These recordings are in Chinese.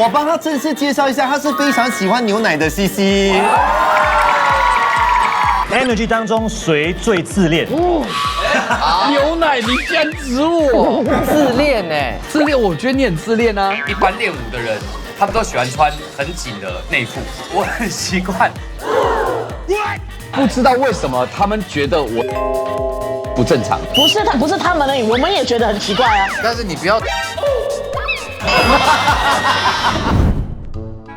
我帮他正式介绍一下，他是非常喜欢牛奶的西西。Energy 当中谁最自恋？牛奶，你竟然指我？自恋呢？自恋，我觉得你很自恋啊。一般练舞的人，他们都喜欢穿很紧的内裤，我很习惯。不知道为什么他们觉得我不正常。不是他们而已，我们也觉得很奇怪啊。但是你不要。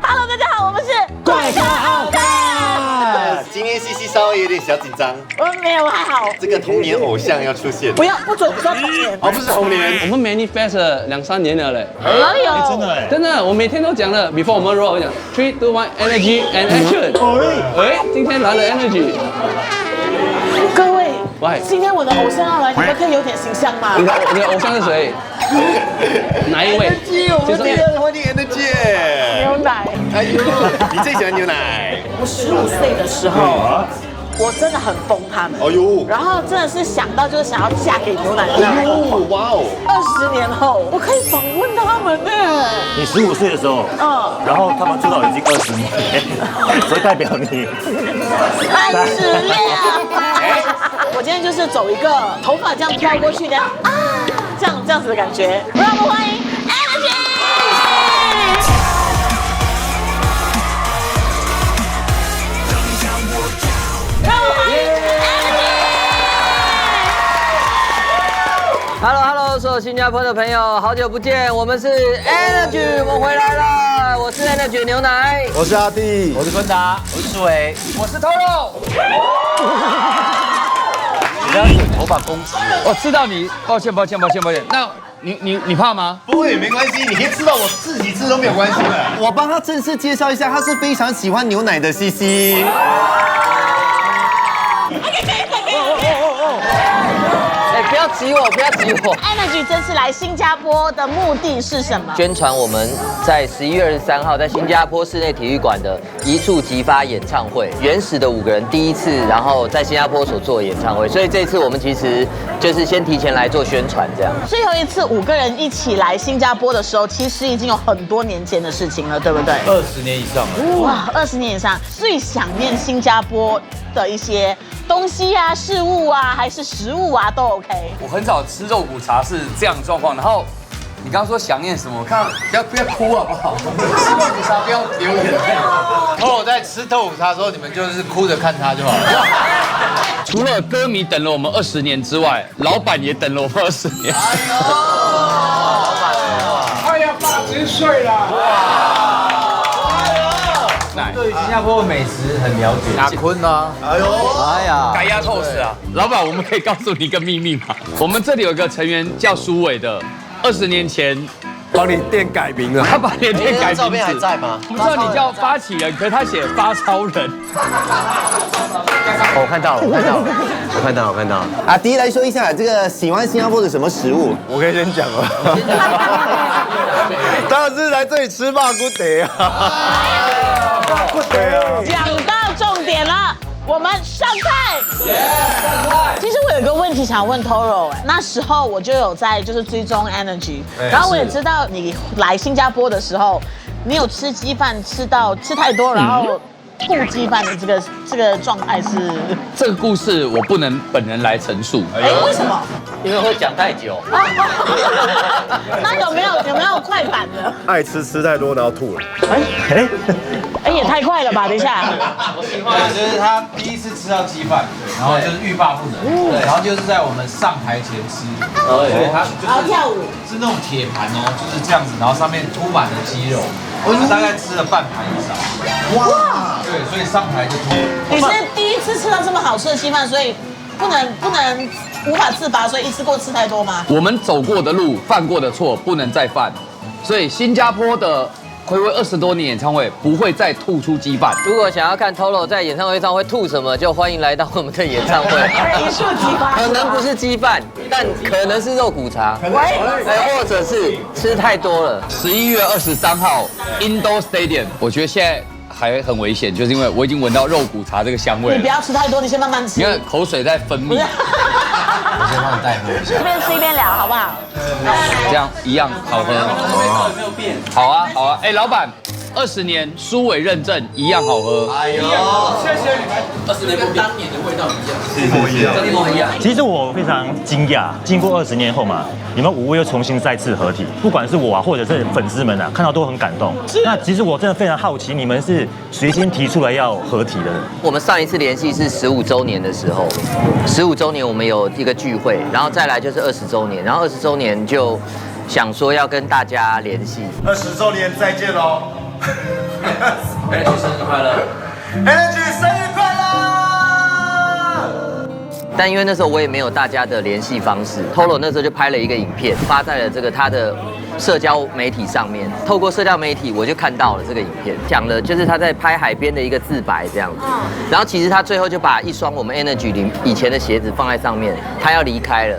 Hello， 大家好，我们是怪咖奥卡。今天西西稍微有点小紧张，我没有还好。这个童年偶像要出现。不准说童年。哦，不是童年。我们 manifest 了2-3年了嘞，哪里有？真的哎，真的，我每天都讲了。Before 我们 roll 我讲 3, 2, 1 energy and action。喂，今天来了 energy。各位，喂，今天我的偶像要来，你们可以有点形象吗？你的偶像是谁？哪一位？我们第二欢迎 Energy。牛奶。哎呦，你最喜欢牛奶？我15岁的时候，我真的很疯他们。哦呦，然后真的是想到就是想要嫁给牛奶那样。哇哦20年后，我可以访问他们呢。你15岁的时候，然后他们出道已经20年，所以代表你30年。我今天就是走一个头发这样飘过去的啊，这样子的感觉。让我们欢迎 Energy。让我们欢迎 Hello， 所有新加坡的朋友，好久不见，我们是 Energy， 我们回来了，我是 Energy 牛奶，我是阿弟，我是坤达，我是苏伟，我是 Toro。不要用头发攻击我。知道你，抱歉。那你怕吗？不会，没关系，你可以吃到我自己吃都没有关系的。我帮他正式介绍一下，他是非常喜欢牛奶的西西。不要挤我，不要挤我。Energy 这次来新加坡的目的是什么？宣传我们在11月23号在新加坡室内体育馆的一触即发演唱会，原始的5个人第一次，然后在新加坡所做的演唱会，所以这次我们其实就是先提前来做宣传，这样。最后一次5个人一起来新加坡的时候，其实已经有很多年前的事情了，对不对20年以上了。哇，20年以上，最想念新加坡的一些东西啊、事物啊，还是食物啊，都 OK。我很少吃肉骨茶是这样的状况，然后你刚刚说想念什么？我看不要哭好不好？吃肉骨茶不要流眼泪。然后我在吃豆腐茶的时候，你们就是哭着看他就好了。除了歌迷等了我们20年之外，老板也等了我们20年。哎呀，80岁了。对新加坡美食很了解。阿坤啊，哎呀，改压透死啊！老板，我们可以告诉你一个秘密吗？我们这里有一个成员叫苏伟的，20年前帮你店改名了。他把你的店改名字。照片还在吗？我不知道你叫发起人，可是他写发超人。我看到了。阿迪来说一下，这个喜欢新加坡的什么食物？我可以先讲了。当然是来这里吃霸骨德啊。讲到重点了，我们上菜。其实我有个问题想问 Toro， 那时候我就有在就是追踪 Energy， 然后我也知道你来新加坡的时候，你有吃鸡饭吃太多，然后吐鸡饭的这个状态是？这个故事我不能本人来陈述。为什么？因为会讲太久。那有没有快反的？爱吃太多，然后吐了。也太快了吧！等一下，我喜欢就是他第一次吃到鸡饭，然后就是欲罢不能，对，然后就是在我们上台前吃，所以他就是跳舞是那种铁盘哦，就是这样子，然后上面铺满了鸡肉，他大概吃了半盘以上。哇！对，所以上台就吐。你是第一次吃到这么好吃的鸡饭，所以不能无法自拔，所以一次过吃太多吗？我们走过的路、犯过的错不能再犯，所以新加坡的睽违20多年演唱会不会再吐出鸡饭。如果想要看 Toro 在演唱会上会吐什么，就欢迎来到我们的演唱会。一触即发，可能不是鸡饭，但可能是肉骨茶，或者是吃太多了。11月23号 Indo Stadium， 我觉得现在还很危险，就是因为我已经闻到肉骨茶这个香味了。你不要吃太多，你先慢慢吃。你看口水在分泌。先帮你代喝一下。一边吃一边聊，好不好？这样一样好喝。没有变。好啊，好啊。哎，老板，20年苏伟认证一样好喝。哎呦，谢谢你们。20年跟当年的味道一样，一模一样。其实我非常惊讶，经过20年后嘛，你们5位又重新再次合体，不管是我啊，或者是粉丝们啊，看到都很感动。那其实我真的非常好奇，你们是谁先提出来要合体的？我们上一次联系是15周年的时候，15周年我们有一个聚会，然后再来就是20周年，然后20周年就想说要跟大家联系。20周年再见喽！Energy 生日快乐 ！Energy 生日快乐！但因为那时候我也没有大家的联系方式 ，Toro 那时候就拍了一个影片，发在了他的社交媒体上面。透过社交媒体，我就看到了这个影片，讲的就是他在拍海边的一个自白这样子。然后其实他最后就把一双我们 Energy 以前的鞋子放在上面，他要离开了，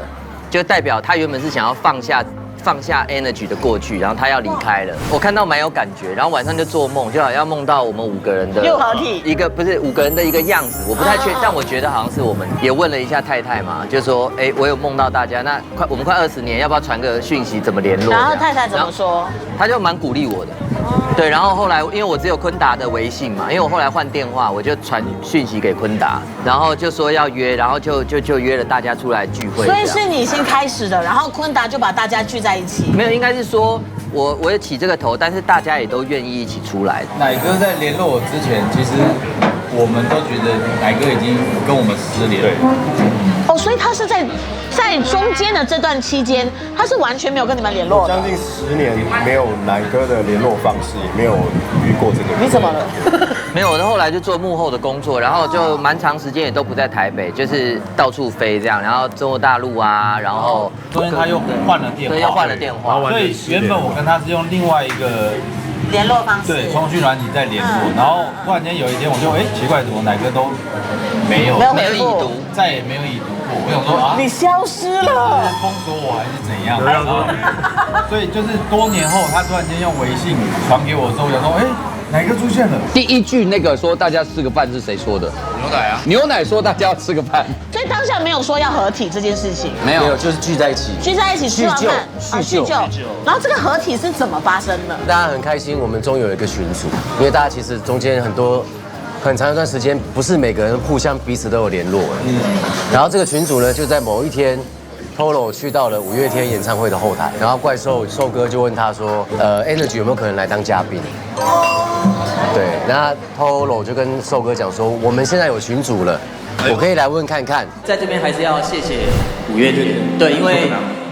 就代表他原本是想要放下 Energy 的过去，然后他要离开了。我看到蛮有感觉，然后晚上就做梦，就好像梦到我们5个人的又合体，一个不是5个人的一个样子，我不太确，但我觉得好像是我们。也问了一下太太嘛，就说，哎，我有梦到大家，那我们快20年，要不要传个讯息，怎么联络？然后太太怎么说？他就蛮鼓励我的。对，然后后来因为我只有坤达的微信嘛，因为我后来换电话，我就传讯息给坤达，然后就说要约，然后就约了大家出来聚会。所以是你先开始的，然后坤达就把大家聚在一起。没有，应该是说我也起这个头，但是大家也都愿意一起出来。奶哥在联络我之前，其实我们都觉得奶哥已经跟我们失联了。哦，所以他是在中间的这段期间，他是完全没有跟你们联络的。将近10年没有奶哥的联络方式，也没有遇过这个。你怎么了？没有，我后来就做幕后的工作，然后就蛮长时间也都不在台北，就是到处飞这样，然后中国大陆啊，然后中间他又换了电话，对，又换了电话，所以原本我跟他是用另外一个联络方式，对，通讯软体在联络，然后突然间有一天我就奇怪，怎么奶哥都没有已读，再也没有已读过。我想说啊，你消失了，封锁我还是怎样？所以就是多年后，他突然间用微信传给我的时候，我想说，奶哥出现了。第一句那个说大家吃个饭是谁说的？牛奶啊，牛奶说大家要吃个饭，所以当下没有说要合体这件事情，没有，就是聚在一起，聚在一起吃完饭叙旧。然后这个合体是怎么发生的？大家很开心，我们终于有一个群组，因为大家其实中间很长一段时间，不是每个人互相彼此都有联络。然后这个群组呢，就在某一天 ，Toro 去到了5月天演唱会的后台，然后怪兽哥就问他说，Energy 有没有可能来当嘉宾？对，那 Toro 就跟兽哥讲说，我们现在有群组了，我可以来问看看。在这边还是要谢谢5月天，对，因为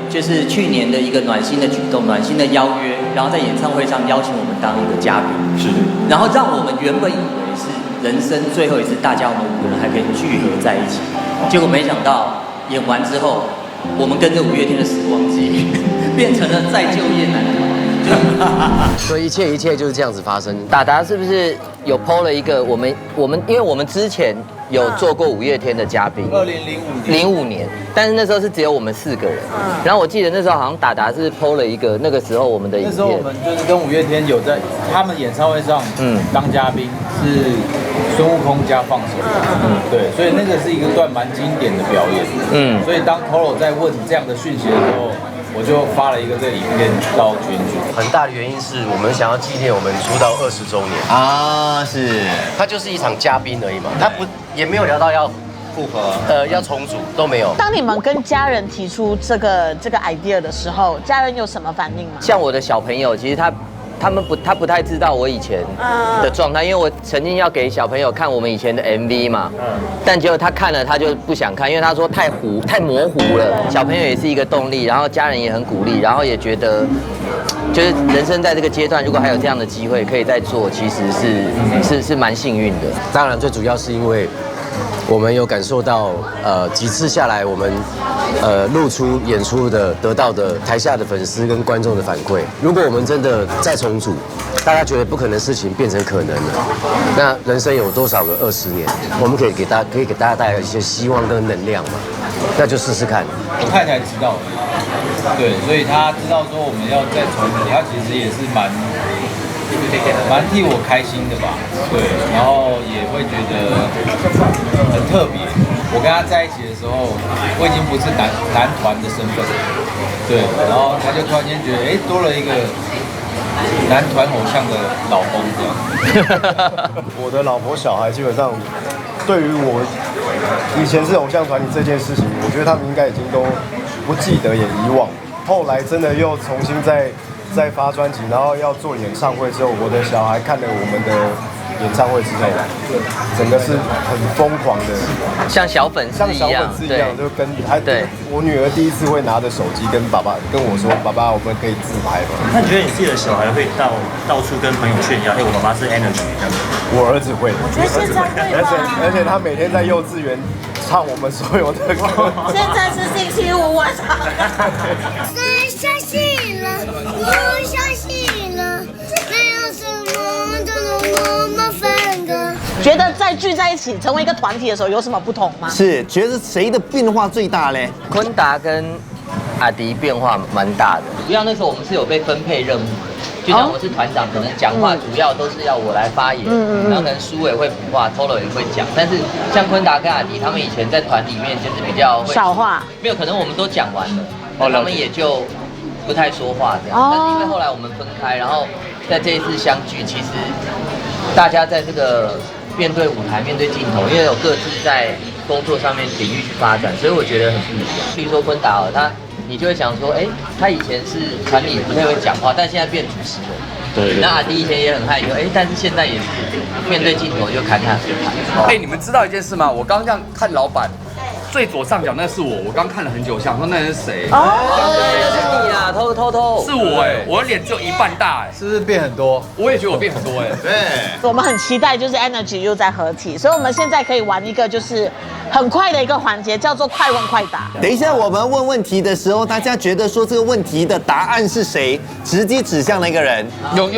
就是去年的一个暖心的举动，暖心的邀约，然后在演唱会上邀请我们当一个嘉宾，是，然后让我们原本以为是人生最后一次，大家我们5个人还可以聚合在一起，结果没想到演完之后，我们跟着5月天的时光机，变成了再就业难逃。所以一切就是这样子发生。达是不是有 PO 了一个我们，因为我们之前有做过5月天的嘉宾，05年，但是那时候是只有我们4个人。然后我记得那时候好像达是 PO 了一个那个时候我们的影片。那时候我们就是跟5月天有在他们演唱会上，当嘉宾是孙悟空加放手，对，所以那个是一段蛮经典的表演，所以当 Toro 在问这样的讯息的时候，我就发了一个这个影片到群组。很大的原因是我们想要纪念我们出道20周年啊，是，它就是一场嘉宾而已嘛，它也没有聊到要复合，要重组都没有。当你们跟家人提出这个 idea 的时候，家人有什么反应吗？像我的小朋友，其实他不太知道我以前的状态，因为我曾经要给小朋友看我们以前的 MV 嘛，但结果他看了他就不想看，因为他说太模糊了。小朋友也是一个动力，然后家人也很鼓励，然后也觉得就是人生在这个阶段，如果还有这样的机会可以再做，其实是蛮幸运的。当然最主要是因为我们有感受到，几次下来我们露出演出的得到的台下的粉丝跟观众的反馈，如果我们真的再重组，大家觉得不可能的事情变成可能了，那人生有多少个20年，我们可以给大家带来一些希望跟能量嘛，那就试试看。我太太知道的，对，所以她知道说我们要再重组，她其实也是蛮蛮替我开心的吧，对，然后也会觉得很特别。我跟他在一起的时候，我已经不是男团的身份，对，然后他就突然间觉得，多了一个男团偶像的老公这样。我的老婆小孩基本上对于我以前是偶像团体这件事情，我觉得他们应该已经都不记得也遗忘。后来真的又重新再发专辑，然后要做演唱会之后，我的小孩看了我们的演唱会之后，整个是很疯狂的，像小粉丝一样，就跟我女儿第一次会拿着手机跟我说，爸爸，我们可以自拍吗？那你觉得你自己的小孩会到处跟朋友炫耀，我爸爸是 Energy 这样？我儿子会，我觉得现在会吧，而且他每天在幼稚园唱我们所有的歌。现在是星期五晚上。谁相信了？我相信了，没有什么都能我们分割。觉得在聚在一起成为一个团体的时候有什么不同吗？是觉得谁的变化最大嘞？坤达跟阿迪变化蛮大的，主要那时候我们是有被分配任务的。就像我是团长，可能讲话主要都是要我来发言，然后可能苏伟会补话，Toro 也会讲。但是像坤达跟阿迪，他们以前在团里面就是比较少话，没有可能我们都讲完了，他们也就不太说话这样。但是因为后来我们分开，然后在这一次相聚，其实大家在这个面对舞台、面对镜头，因为有各自在工作上面领域去发展，所以我觉得很不一样。比如说坤达他。你就会想说，他以前是团里不太会讲话，但现在变主持人。对。那阿迪以前也很害羞，但是现在也是面对镜头就侃侃而谈。你们知道一件事吗？我刚刚这样看老板，最左上角那是我刚看了很久，想说那是谁？对，是你啊，偷。是我我的脸只有一半大是不是变很多？我也觉得我变很多对。我们很期待就是 Energy 又在合体，所以我们现在可以玩一个就是很快的一个环节，叫做快问快答。等一下我们问问题的时候，大家觉得说这个问题的答案是谁，直接指向那个人，用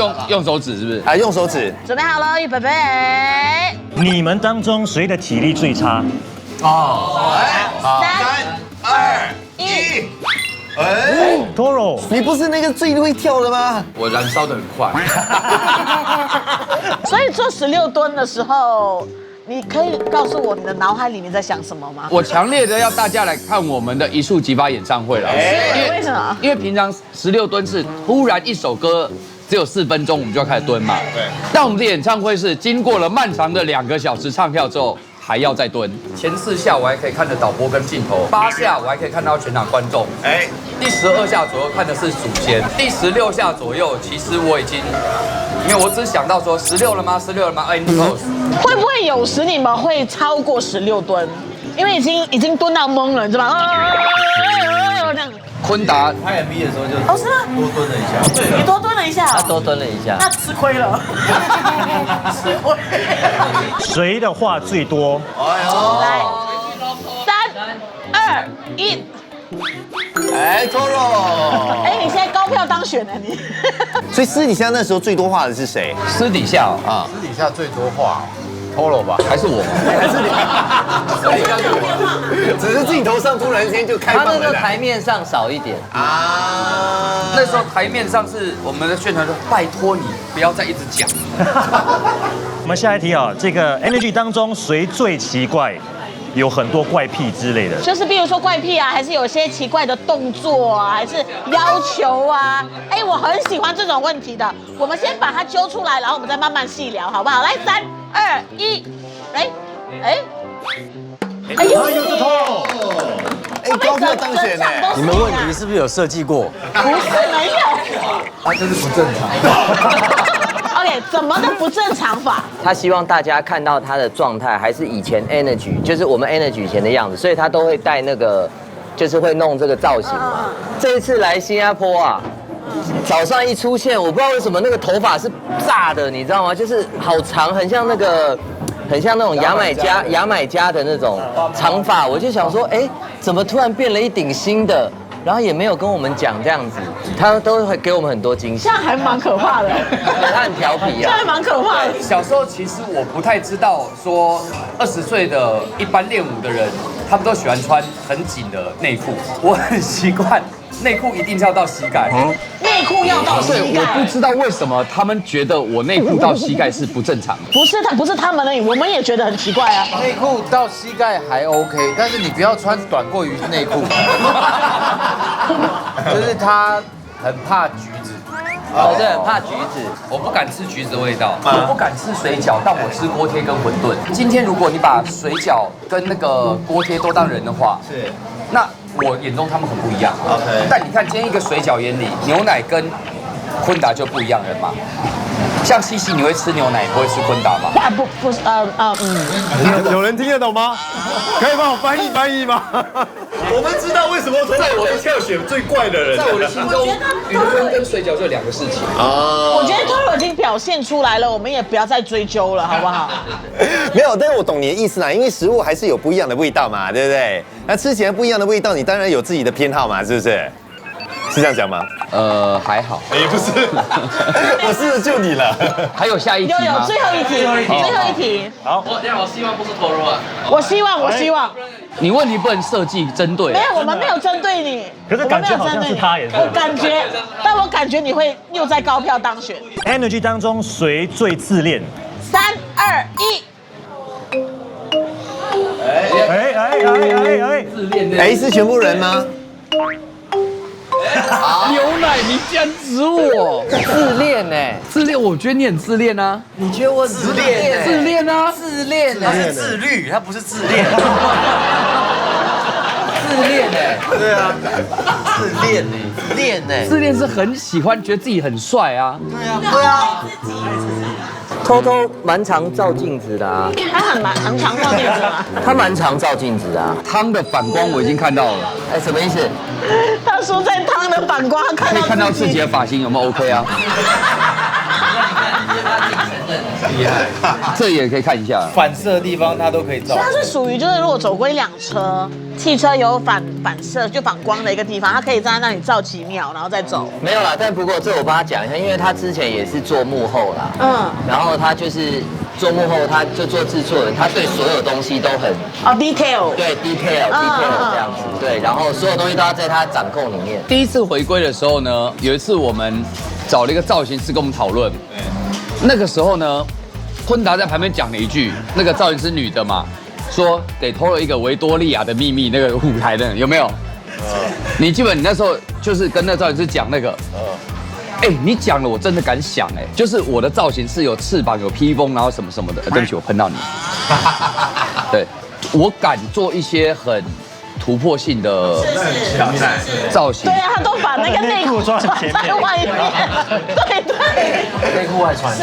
手指是不是？用手指。准备好了，预备。你们当中谁的体力最差？3、2、1。Toro， 你不是那个最会跳的吗？我燃烧的很快。所以做16吨的时候，你可以告诉我你的脑海里面在想什么吗？我强烈的要大家来看我们的一触即发演唱会了。为什么？因为平常16吨是突然一首歌只有4分钟，我们就要开始蹲嘛。对。但我们的演唱会是经过了漫长的2个小时唱跳之后，还要再蹲。前4下我还可以看着导播跟镜头，8下我还可以看到全场观众。第12下左右看的是主监，第16下左右，其实我已经，因为我只想到说16了吗？16了吗？close。会不会有时你们会超过16吨？因为已经蹲到懵了，你知道吗？这样。坤达拍 MV 的时候就是吗？多蹲了一下。对，你多蹲了一下。他多蹲了一下。那吃亏了。吃亏。谁的话最多？来，3、2、1。Toro。你现在高票当选了你。所以私底下那时候最多话的是谁？私底下私底下最多话，Toro 吧？还是我？还是你？只是镜头上突然间就开放了。他那个台面上少一点啊。那时候台面上是我们的宣传说，拜托你不要再一直讲。我们下一题这个 Energy 当中谁最奇怪？有很多怪癖之类的，就是比如说怪癖啊，还是有些奇怪的动作啊，还是要求啊。我很喜欢这种问题的。我们先把它揪出来，然后我们再慢慢细聊，好不好？来，3、2、1，高票当选呢。你们问题是不是有设计过？不是，没有。他就是不正常。OK， 怎么的不正常法？他希望大家看到他的状态还是以前 Energy， 就是我们 Energy 以前的样子，所以他都会带那个，就是会弄这个造型嘛。这一次来新加坡早上一出现，我不知道为什么那个头发是炸的，你知道吗？就是好长，很像那种牙买加的那种长发。我就想说，怎么突然变了一顶新的？然后也没有跟我们讲这样子，他都会给我们很多惊喜。这样还蛮可怕的。他很调皮这样还蛮可怕的。小时候其实我不太知道说20岁的一般练舞的人，他们都喜欢穿很紧的内裤。我很习惯内裤一定是要到膝盖。内裤要到膝对，盖。我不知道为什么他们觉得我内裤到膝盖是不正常的。不是他们而已，我们也觉得很奇怪啊。内裤到膝盖还 OK， 但是你不要穿短过于内裤。就是他很怕橘子。哦，对，很怕橘子。我不敢吃橘子的味道，我不敢吃水饺，但我吃锅贴跟馄饨。今天如果你把水饺跟那个锅贴都当人的话，是，那我眼中他们很不一样。 OK 但你看今天一个水饺眼里，牛奶跟昆达就不一样了嘛。像西西，你会吃牛奶，不会吃昆达吗？啊不是有人听得懂吗？可以帮我翻译吗？我们知道为什么在我的挑选最怪的人，在我的心中，云吞跟水饺就两个事情。我觉得 Toro 已经表现出来了，我们也不要再追究了，好不好？没有，但是我懂你的意思啦，因为食物还是有不一样的味道嘛，对不对？那吃起来不一样的味道，你当然有自己的偏好嘛，是不是？是这样讲吗？还好。也不是，我试着救你了。还有下一题吗？有最后一题，最后一题。好，我希望不是 Toro 啊。我希望。你问题不能设计针对。没有，我们没有针对你。可是感觉好像是他也是。但我感觉你会又在高票当选。Energy 当中谁最自恋？3、2、1。自恋的。哎，是全部人吗？牛奶，你竟然指我自恋呢？自恋，我觉得你很自恋啊。你觉得我自恋？自恋啊，自恋呢？他是自律，他不是自恋。自恋呢？对啊，自恋呢，恋呢？自恋是很喜欢，觉得自己很帅啊。对啊。偷偷蛮常照镜子的啊。他很常照镜子吗？他蛮常照镜子的啊。汤的反光我已经看到了。哎，什么意思？他说在汤的反光看到可以看到自己的发型有没有 OK 啊？厉害，这也可以看一下。反射的地方它都可以照。它是属于就是如果走归两车，汽车有反射就反光的一个地方，它可以站在那里照几秒，然后再走。没有啦，但不过这我帮他讲一下，因为他之前也是做幕后啦，然后他就是做幕后，他就做制作人，他对所有东西都很detail， 对 detail 这样子，对，然后所有东西都要在他掌控里面。第一次回归的时候呢，有一次我们找了一个造型师跟我们讨论，那个时候呢，昆达在旁边讲了一句，那个造型师女的嘛，说给Toro一个维多利亚的秘密，那个舞台的有没有？你基本你那时候就是跟那个造型师讲那个，你讲了我真的敢想就是我的造型是有翅膀、有披风，然后什么什么的。对不起，我喷到你。对，我敢做一些很突破性的造型。对啊，他都把那个内裤穿在外面。对，内裤外穿。是，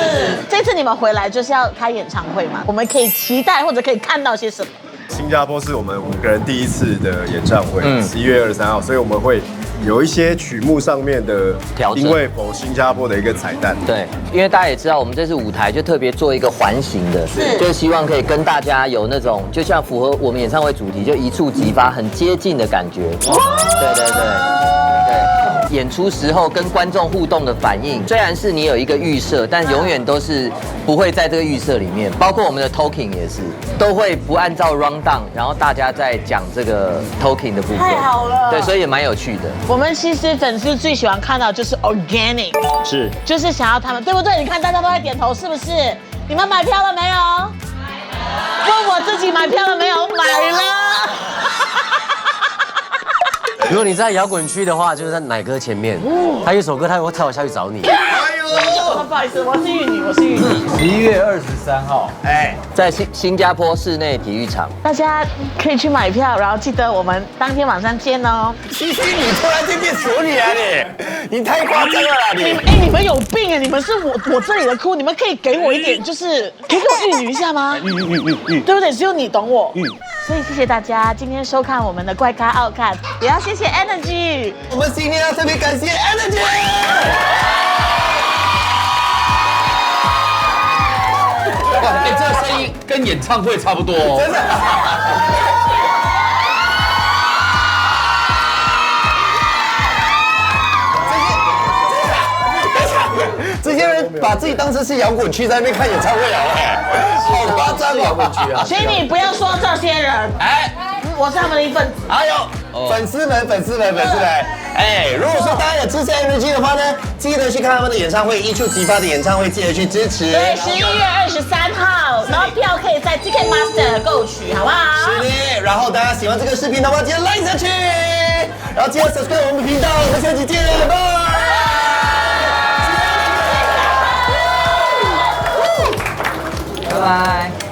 这次你们回来就是要开演唱会嘛？我们可以期待或者可以看到些什么？新加坡是我们5个人第一次的演唱会，11月23号，所以我们会有一些曲目上面的调整，因为否新加坡的一个彩蛋。对，因为大家也知道，我们这次舞台就特别做一个环形的，就是希望可以跟大家有那种，就像符合我们演唱会主题，就一触即发，很接近的感觉。对。演出时候跟观众互动的反应，虽然是你有一个预设，但永远都是不会在这个预设里面。包括我们的 talking 也是，都会不按照 round down， 然后大家在讲这个 talking 的部分。太好了，对，所以也蛮有趣的。我们其实粉丝最喜欢看到就是 organic， 是，就是想要他们，对不对？你看大家都在点头，是不是？你们买票了没有？问我自己买票了没有？买了。如果你在摇滚区的话，就是在奶哥前面，他有一首歌，他会跳下去找你。不好意思，我是玉女11月23号，在新加坡室内体育场，大家可以去买票，然后记得我们当天晚上见哦。西西，你突然间变熟女啊你太夸张了啦你们有病啊！你们是我这里的哭，你们可以给我一点，就是可以给我玉女一下吗？玉，对不对？只有你懂我。所以谢谢大家今天收看我们的怪咖奥看，也要谢谢 Energy。我们今天要特别感谢 Energy。哇，这个声音跟演唱会差不多哦。真的。这些人把自己当成是摇滚区，在那边看演唱会好夸张摇滚区啊！请你不要说这些人，我是他们的一份子。还有粉丝们，哎，如果说大家有支持 Energy 的话呢，记得去看他们的演唱会，一触即发的演唱会，记得去支持。对，11月23号，然后票可以在 Ticketmaster 购取，好不好？是的，然后大家喜欢这个视频的话，记得 like 下去，然后记得 subscribe 我们频道，我们下期见，拜。拜拜。